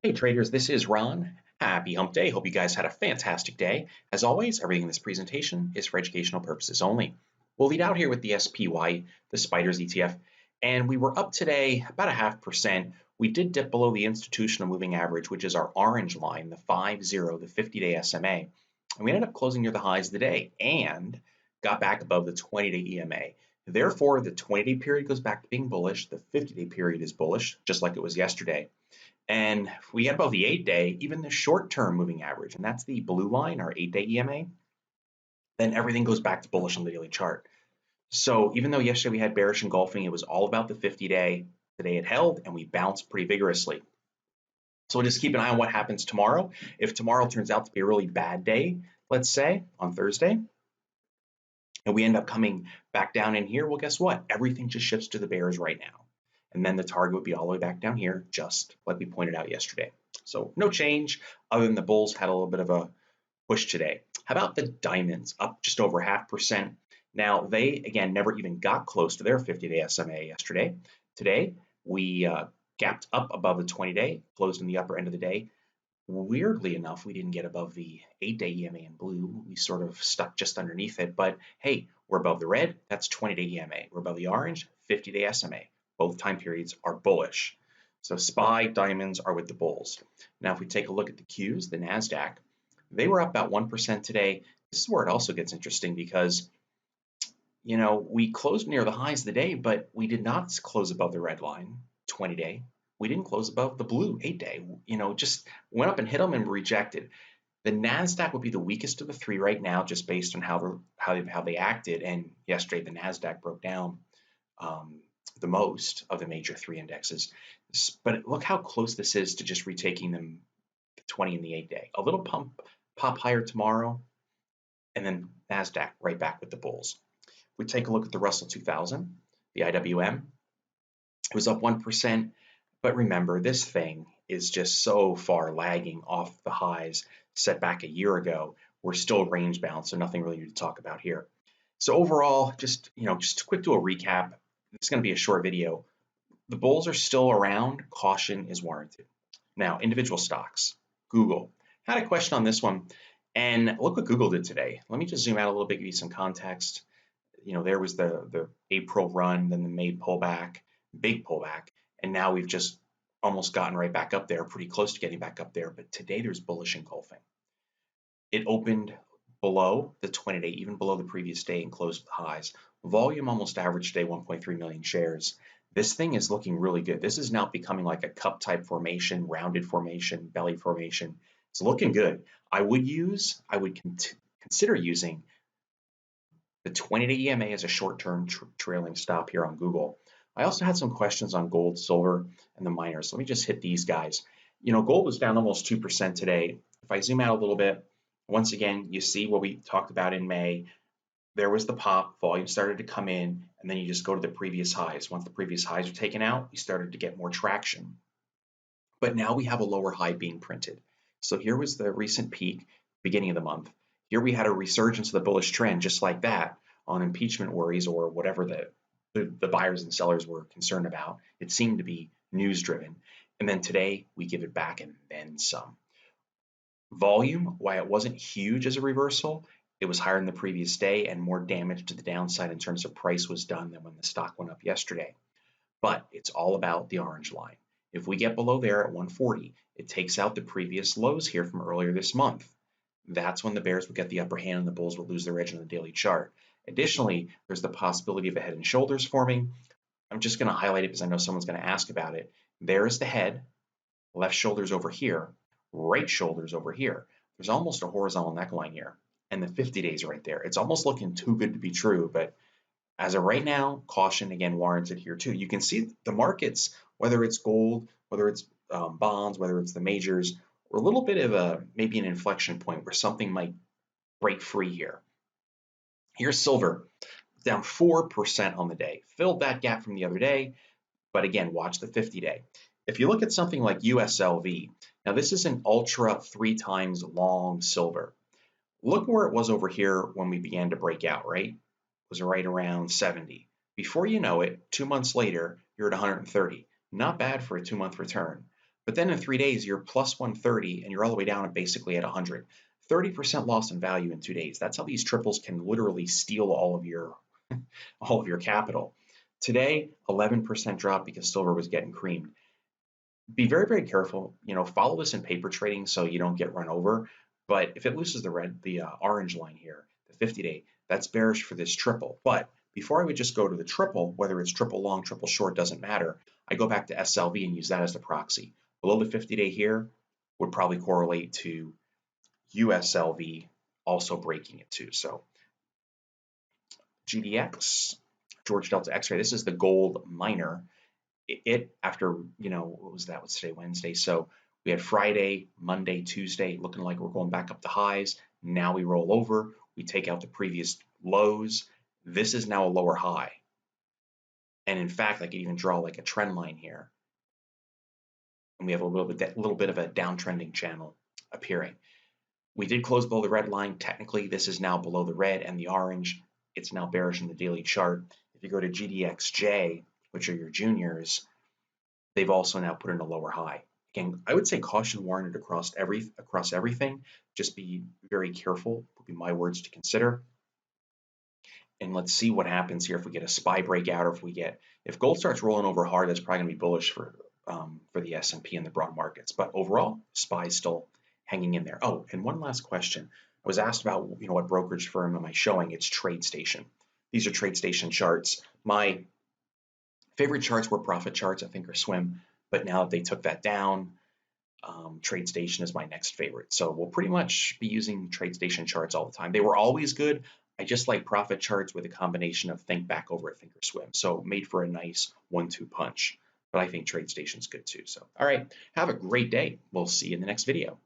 Hey traders, this is Ron. Happy hump day. Hope you guys had a fantastic day. As always, everything in this presentation is for educational purposes only. We'll lead out here with the SPY, the Spiders ETF, and we were up today about a 0.5%. We did dip below the institutional moving average, which is our orange line, the 5-0, the 50-day SMA. And we ended up closing near the highs of the day and got back above the 20-day EMA. Therefore, the 20-day period goes back to being bullish. The 50-day period is bullish, just like it was yesterday. And if we get above the 8-day, even the short-term moving average, and that's the blue line, our 8-day EMA, then everything goes back to bullish on the daily chart. So even though yesterday we had bearish engulfing, it was all about the 50-day. Today it held, and we bounced pretty vigorously. So we'll just keep an eye on what happens tomorrow. If tomorrow turns out to be a really bad day, let's say on Thursday, and we end up coming back down in here, well, guess what? Everything just shifts to the bears right now. And then the target would be all the way back down here, just like we pointed out yesterday. So no change, other than the bulls had a little bit of a push today. How about the diamonds? Up just over 0.5%. Now, they, again, never even got close to their 50-day SMA yesterday. Today, we gapped up above the 20-day, closed in the upper end of the day. Weirdly enough, we didn't get above the 8-day EMA in blue. We sort of stuck just underneath it. But hey, we're above the red. That's 20-day EMA. We're above the orange, 50-day SMA. Both time periods are bullish. So SPY diamonds are with the bulls. Now, if we take a look at the Qs, the NASDAQ, they were up about 1% today. This is where it also gets interesting because, you know, we closed near the highs of the day, but we did not close above the red line, 20-day. We didn't close above the blue 8-day. You know, just went up and hit them and rejected. The NASDAQ would be the weakest of the three right now, just based on how they acted. And yesterday, the NASDAQ broke down the most of the major three indexes. But look how close this is to just retaking them, the 20 and the 8-day. A little pop higher tomorrow, and then NASDAQ right back with the bulls. If we take a look at the Russell 2000, the IWM, it was up 1%. But remember, this thing is just so far lagging off the highs set back a year ago. We're still range bound, so nothing really to talk about here. So overall, just quick do a recap. It's going to be a short video. The bulls are still around. Caution is warranted. Now, individual stocks. Google. Had a question on this one, and look what Google did today. Let me just zoom out a little bit, give you some context. You know, there was the April run, then the May pullback, big pullback, and now we've just almost gotten right back up there, pretty close to getting back up there. But today there's bullish engulfing. It opened below the 20-day, even below the previous day, and closed with highs. Volume almost averaged today 1.3 million shares. This thing is looking really good. This is now becoming like a cup type formation, rounded formation, belly formation. It's looking good. I would consider using the 20-day EMA as a short-term trailing stop here on Google. I also had some questions on gold, silver, and the miners. Let me just hit these guys. You know, gold was down almost 2% today. If I zoom out a little bit, once again, you see what we talked about in May. There was the pop, volume started to come in, and then you just go to the previous highs. Once the previous highs are taken out, you started to get more traction. But now we have a lower high being printed. So here was the recent peak, beginning of the month. Here we had a resurgence of the bullish trend, just like that, on impeachment worries or whatever the buyers and sellers were concerned about. It seemed to be news driven. And then today we give it back and then some. Volume, why it wasn't huge as a reversal, it was higher than the previous day and more damage to the downside in terms of price was done than when the stock went up yesterday. But it's all about the orange line. If we get below there at 140, it takes out the previous lows here from earlier this month. That's when the bears would get the upper hand and the bulls would lose their edge on the daily chart. Additionally, there's the possibility of a head and shoulders forming. I'm just going to highlight it because I know someone's going to ask about it. There's the head, left shoulder's over here, right shoulder's over here. There's almost a horizontal neckline here, and the 50 days right there. It's almost looking too good to be true, but as of right now, caution again warranted here too. You can see the markets, whether it's gold, whether it's bonds, whether it's the majors, we're a little bit of maybe an inflection point where something might break free here. Here's silver, down 4% on the day. Filled that gap from the other day, but again, watch the 50-day. If you look at something like USLV, now this is an ultra 3 times long silver. Look where it was over here when we began to break out, right? It was right around 70. Before you know it, 2 months later, you're at 130. Not bad for a 2-month return. But then in 3 days, you're plus 130 and you're all the way down and basically at 100. 30% loss in value in 2 days. That's how these triples can literally steal all of your capital. Today, 11% drop because silver was getting creamed. Be very, very careful. Follow this in paper trading so you don't get run over. But if it loses the orange line here, the 50-day, that's bearish for this triple. But before I would just go to the triple, whether it's triple long, triple short, doesn't matter. I go back to SLV and use that as the proxy. Below the 50-day here would probably correlate to USLV also breaking it too. So GDX, George Delta X-ray, this is the gold miner. It after, what was that? What's today? Wednesday. So we had Friday, Monday, Tuesday, looking like we're going back up to highs. Now we roll over. We take out the previous lows. This is now a lower high. And in fact, I could even draw like a trend line here. And we have a little bit of a downtrending channel appearing. We did close below the red line. Technically, this is now below the red and the orange. It's now bearish in the daily chart. If you go to GDXJ, which are your juniors, they've also now put in a lower high. Again, I would say caution warranted across everything. Just be very careful, would be my words to consider. And let's see what happens here if we get a SPY breakout, or if gold starts rolling over hard, that's probably going to be bullish for the S&P and the broad markets. But overall, SPY is still hanging in there. Oh, and one last question. I was asked about, what brokerage firm am I showing? It's TradeStation. These are TradeStation charts. My favorite charts were profit charts, I think, or swim, but now that they took that down, TradeStation is my next favorite. So we'll pretty much be using TradeStation charts all the time. They were always good. I just like profit charts with a combination of think back over at thinkorswim. So made for a nice 1-2 punch. But I think TradeStation's good too. So, all right, have a great day. We'll see you in the next video.